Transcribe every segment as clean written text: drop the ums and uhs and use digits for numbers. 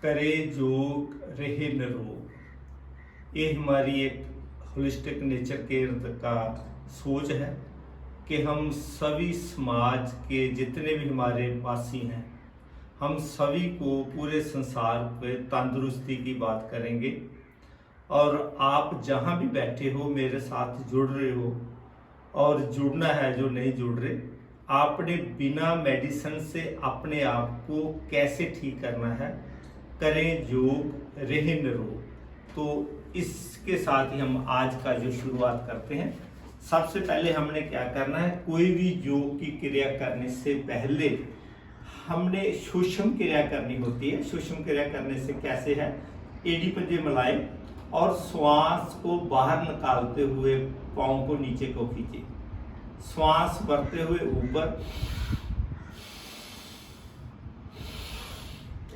करे योग रहे निरोग। ये हमारी एक होलिस्टिक नेचर केयर का सोच है कि हम सभी समाज के जितने भी हमारे वासी हैं, हम सभी को पूरे संसार पे तंदुरुस्ती की बात करेंगे। और आप जहाँ भी बैठे हो मेरे साथ जुड़ रहे हो, और जुड़ना है जो नहीं जुड़ रहे, आपने बिना मेडिसिन से अपने आप को कैसे ठीक करना है, करें योग रहे निरोग। तो इसके साथ ही हम आज का जो शुरुआत करते हैं। सबसे पहले हमने क्या करना है, कोई भी योग की क्रिया करने से पहले हमने सूक्ष्म क्रिया करनी होती है। सूक्ष्म क्रिया करने से कैसे है, एड़ी पंजे मिलाए और श्वास को बाहर निकालते हुए पाँव को नीचे को खींचे, श्वास भरते हुए ऊपर।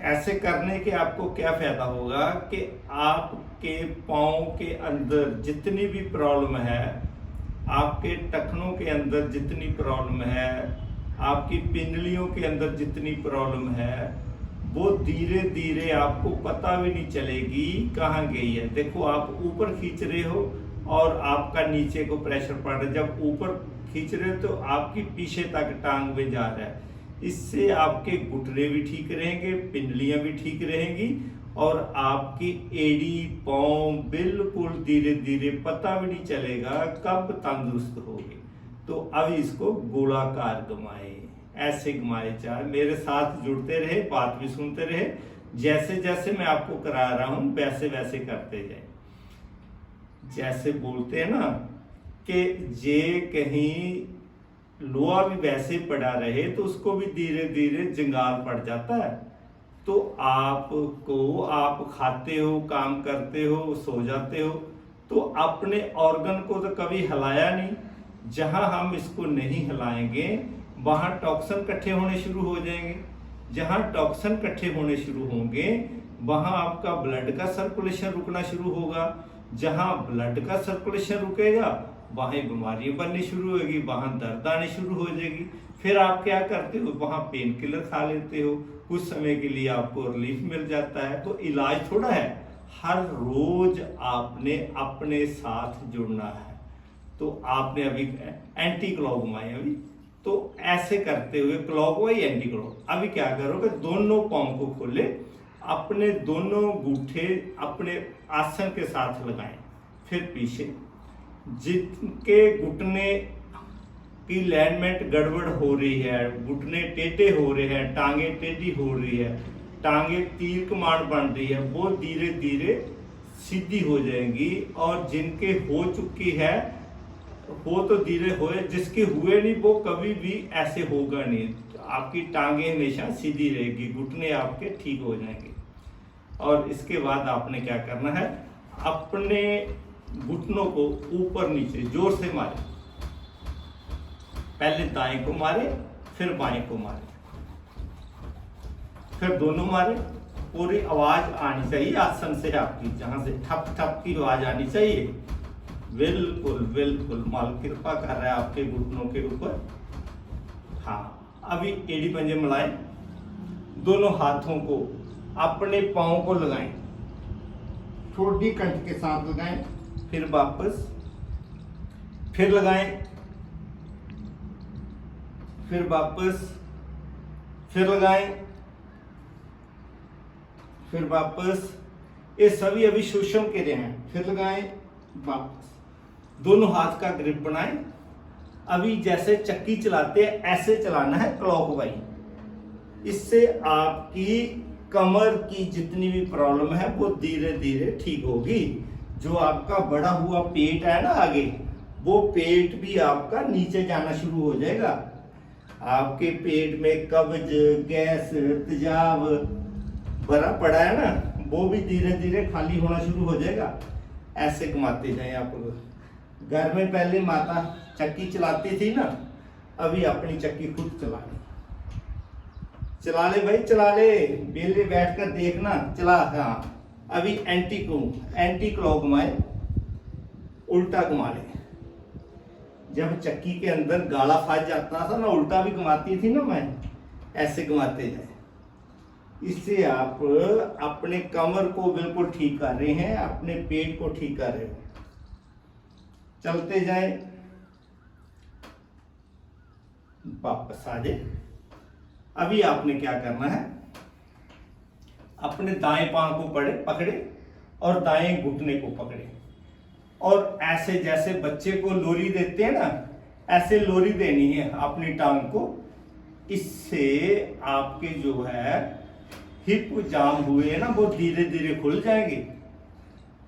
ऐसे करने के आपको क्या फायदा होगा कि आपके पाँव के अंदर जितनी भी प्रॉब्लम है, आपके टखनों के अंदर जितनी प्रॉब्लम है, आपकी पिंडलियों के अंदर जितनी प्रॉब्लम है, वो धीरे धीरे आपको पता भी नहीं चलेगी कहाँ गई है। देखो आप ऊपर खींच रहे हो और आपका नीचे को प्रेशर पड़ रहा है। जब ऊपर खींच रहे हो तो आपकी पीछे तक टांग में जा रहा है। इससे आपके घुटने भी ठीक रहेंगे, पिंडलियां भी ठीक रहेंगी और आपकी एड़ी पाँव बिल्कुल धीरे धीरे पता भी नहीं चलेगा कब तंदुरुस्त होगी। तो अब इसको गोलाकार घुमाए, ऐसे घुमाए। चाहे मेरे साथ जुड़ते रहे, बात भी सुनते रहे, जैसे जैसे मैं आपको करा रहा हूं वैसे वैसे करते जाए। जैसे बोलते हैं ना कि जे कहीं लोहा भी वैसे पड़ा रहे तो उसको भी धीरे धीरे जंगाल पड़ जाता है। तो आपको, आप खाते हो, काम करते हो, सो जाते हो, तो अपने ऑर्गन को तो कभी हिलाया नहीं। जहां हम इसको नहीं हिलाएंगे वहां टॉक्सिन इकट्ठे होने शुरू हो जाएंगे। जहां टॉक्सिन इकट्ठे होने शुरू होंगे वहां आपका ब्लड का सर्कुलेशन रुकना शुरू होगा। जहां ब्लड का सर्कुलेशन रुकेगा वहीं बीमारियां बननी शुरू होगी, वहां दर्द आने शुरू हो जाएगी। फिर आप क्या करते हो, वहां पेन किलर खा लेते हो, कुछ समय के लिए आपको रिलीफ मिल जाता है। तो इलाज थोड़ा है, हर रोज आपने अपने साथ जुड़ना है। तो आपने अभी एंटी क्लॉक घुमाए, अभी तो ऐसे करते हुए क्लॉकवाइज एंटी क्लॉक। अभी क्या करोगे, दोनों पाँव को खोले, अपने दोनों अंगूठे अपने आसन के साथ लगाएं, फिर पीछे। जिनके घुटने की अलाइनमेंट गड़बड़ हो रही है, घुटने टेढ़े हो रहे हैं, टांगे टेढ़ी हो रही है, टांगे तीर कमान बन रही है, वो धीरे धीरे सीधी हो जाएंगी। और जिनके हो चुकी है वो तो धीरे होए, जिसके हुए नहीं वो कभी भी ऐसे होगा नहीं। आपकी टांगे हमेशा सीधी रहेगी, घुटने आपके ठीक हो जाएंगे। और इसके बाद आपने क्या करना है, अपने घुटनों को ऊपर नीचे जोर से मारे। पहले दाएं को मारे, फिर बाएं को मारे, फिर दोनों मारे। पूरी आवाज आनी चाहिए आसन से, आपकी जहां से ठप ठप की आवाज आनी चाहिए। बिल्कुल बिल्कुल, माल कृपा कर रहा है आपके घुटनों के ऊपर। हाँ, अभी एड़ी पंजे मिलाएं, दोनों हाथों को अपने पाँव को लगाएं, ठोडी कंठ के साथ लगाएं, फिर वापस, फिर लगाएं, फिर वापस, फिर लगाएं, फिर वापस। ये सभी अभी सूक्ष्म क्रिया हैं। फिर लगाएं, वापस। दोनों हाथ का ग्रिप बनाएं। अभी जैसे चक्की चलाते हैं ऐसे चलाना है क्लॉकवाइज। इससे आपकी कमर की जितनी भी प्रॉब्लम है वो धीरे धीरे ठीक होगी। जो आपका बढ़ा हुआ पेट है ना आगे, वो पेट भी आपका नीचे जाना शुरू हो जाएगा। आपके पेट में कब्ज, गैस, तेजाब भरा पड़ा है ना, वो भी धीरे धीरे खाली होना शुरू हो जाएगा। ऐसे घुमाते जाए। आप घर में पहले माता चक्की चलाती थी ना, अभी अपनी चक्की खुद चला ले भाई, चला ले, बेले बैठकर देखना, चला। हाँ, अभी एंटी क्लॉक घुमाए, उल्टा घुमा ले। जब चक्की के अंदर गाला फंस जाता था ना, उल्टा भी घुमाती थी ना मैं, ऐसे घुमाते जाए। इससे आप अपने कमर को बिल्कुल ठीक कर रहे हैं, अपने पेट को ठीक कर रहे हो। चलते जाएं, वापस आ जाए। अभी आपने क्या करना है, अपने दाएं पांव को पकड़े और दाएं घुटने को पकड़े, और ऐसे जैसे बच्चे को लोरी देते हैं ना, ऐसे लोरी देनी है अपनी टांग को। इससे आपके जो है हिप जाम हुए ना, वो धीरे धीरे खुल जाएंगे।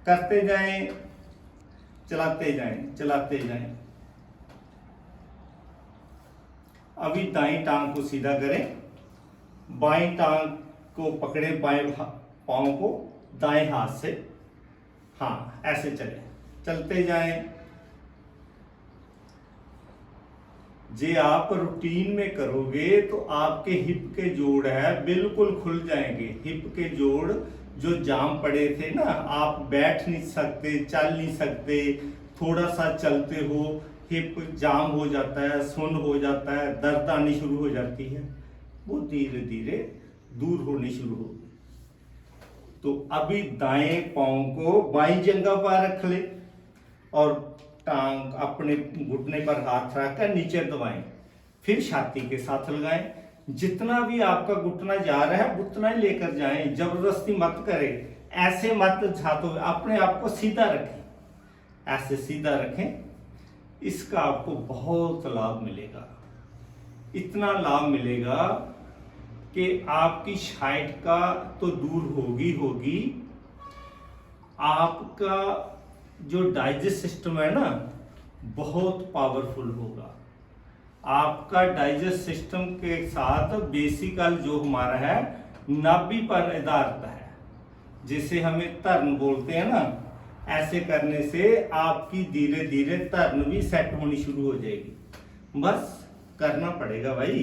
करते जाएं, चलाते जाएं, चलाते जाएं। अभी दाएं टांग को सीधा करें, बाएं टांग को पकड़े, बाएं पांव को दाएं हाथ से, हाँ ऐसे चले, चलते जाएं। जे आप रूटीन में करोगे तो आपके हिप के जोड़ है बिल्कुल खुल जाएंगे। हिप के जोड़ जो जाम पड़े थे ना, आप बैठ नहीं सकते, चल नहीं सकते, थोड़ा सा चलते हो हिप जाम हो जाता है, सुन्न हो जाता है, दर्द आनी शुरू हो जाती है, वो धीरे धीरे दूर होनी शुरू होगी। तो अभी दाएं पांव को बाईं जंघा पर रख ले और टांग अपने घुटने पर हाथ रखकर नीचे दबाएं, फिर छाती के साथ लगाएं। जितना भी आपका घुटना जा रहा है उतना ही लेकर जाएं, जबरदस्ती मत करें, ऐसे मत झातो, अपने आप को सीधा रखें, ऐसे सीधा रखें। इसका आपको बहुत लाभ मिलेगा, इतना लाभ मिलेगा कि आपकी शाइट का तो दूर होगी, आपका जो डाइजेस्ट सिस्टम है ना बहुत पावरफुल होगा। आपका डाइजेस्ट सिस्टम के साथ बेसिकल जो हमारा है नाभि पर आधारित है, जिसे हमें तर्ण बोलते हैं ना, ऐसे करने से आपकी धीरे धीरे तर्ण भी सेट होनी शुरू हो जाएगी। बस करना पड़ेगा भाई।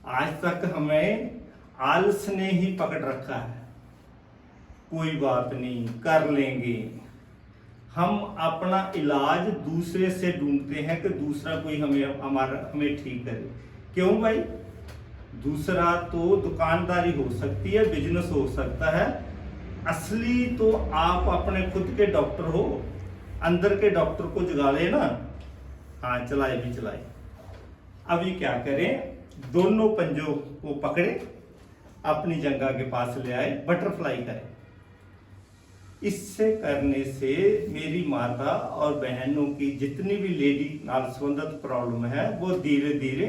आज तक हमें आलस ने ही पकड़ रखा है, कोई बात नहीं कर लेंगे। हम अपना इलाज दूसरे से ढूंढते हैं कि दूसरा कोई हमें ठीक करे। क्यों भाई? दूसरा तो दुकानदारी हो सकती है, बिजनेस हो सकता है, असली तो आप अपने खुद के डॉक्टर हो। अंदर के डॉक्टर को जगा ले ना। हाँ चलाए भी चलाए। अभी क्या करें, दोनों पंजों को पकड़े, अपनी जंघा के पास ले आए, बटरफ्लाई करें। इससे करने से मेरी माता और बहनों की जितनी भी लेडी नाल संबंधित प्रॉब्लम है वो धीरे धीरे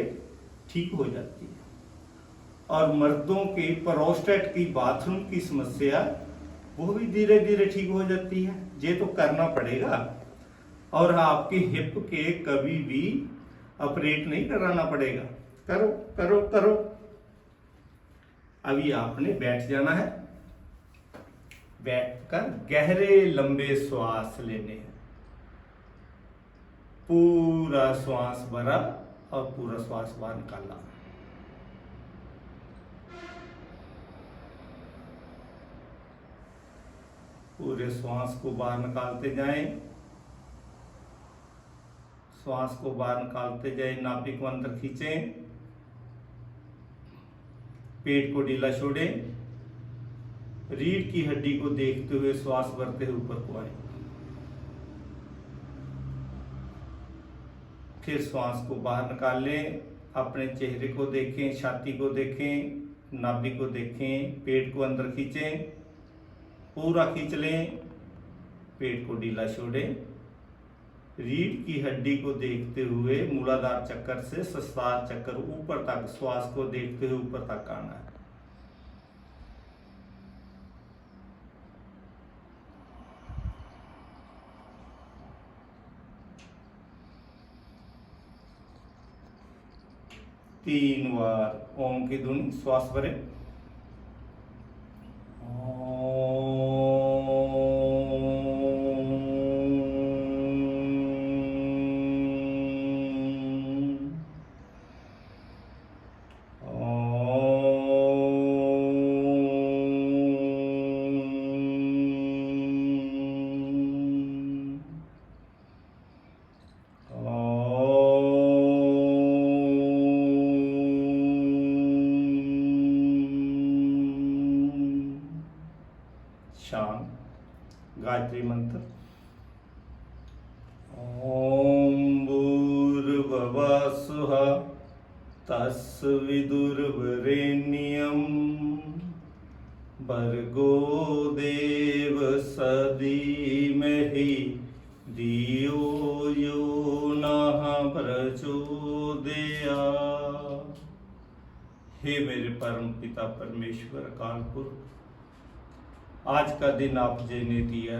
ठीक हो जाती है। और मर्दों के प्रोस्टेट की, बाथरूम की समस्या वो भी धीरे धीरे ठीक हो जाती है। ये तो करना पड़ेगा। और आपके हिप के कभी भी ऑपरेट नहीं कराना पड़ेगा। करो करो करो। अभी आपने बैठ जाना है, बैठकर गहरे लंबे श्वास लेने हैं। पूरा श्वास भरा और पूरा श्वास बाहर निकाला। पूरे श्वास को बाहर निकालते जाएं, श्वास को बाहर निकालते जाएं, नाभि को अंदर खींचें, पेट को ढीला छोड़ें, रीढ़ की हड्डी को देखते हुए श्वास भरते हुए ऊपर को आए। फिर श्वास को बाहर निकाल लें, अपने चेहरे को देखें, छाती को देखें, नाभि को देखें, पेट को अंदर खींचें, पूरा खींच लें, पेट को ढीला छोड़ें, रीढ़ की हड्डी को देखते हुए मूलाधार चक्कर से सहस्त्रार चक्कर ऊपर तक, श्वास को देखते हुए ऊपर तक आना है। तीन बार ओम की धुन, श्वास भरें। शांत। गायत्री मंत्र। ओम भूर्भुवः स्वः तत्सवितुर्वरेण्यं भर्गो देवस्य धीमहि धियो यो नः प्रचोदयात्। हे मेरे परम पिता परमेश्वर अकाल पुरख, आज का दिन आप जी ने दिया,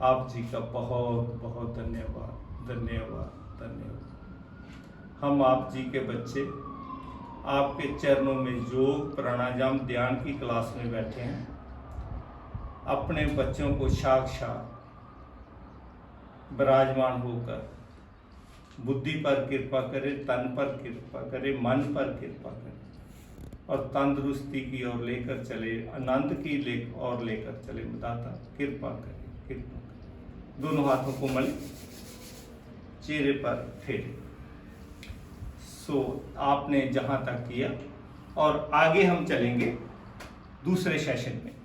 आप जी का बहुत बहुत धन्यवाद धन्यवाद धन्यवाद। हम आप जी के बच्चे आपके चरणों में योग प्राणायाम ध्यान की क्लास में बैठे हैं। अपने बच्चों को साक्षात विराजमान होकर बुद्धि पर कृपा करे, तन पर कृपा करे, मन पर कृपा करे और तंदुरुस्ती की ओर लेकर चले, आनंद की ओर लेकर चले। दाता कृपा करे, कृपा करे। दोनों हाथों को मले, चेहरे पर फेरे। सो आपने जहां तक किया और आगे हम चलेंगे दूसरे सेशन में।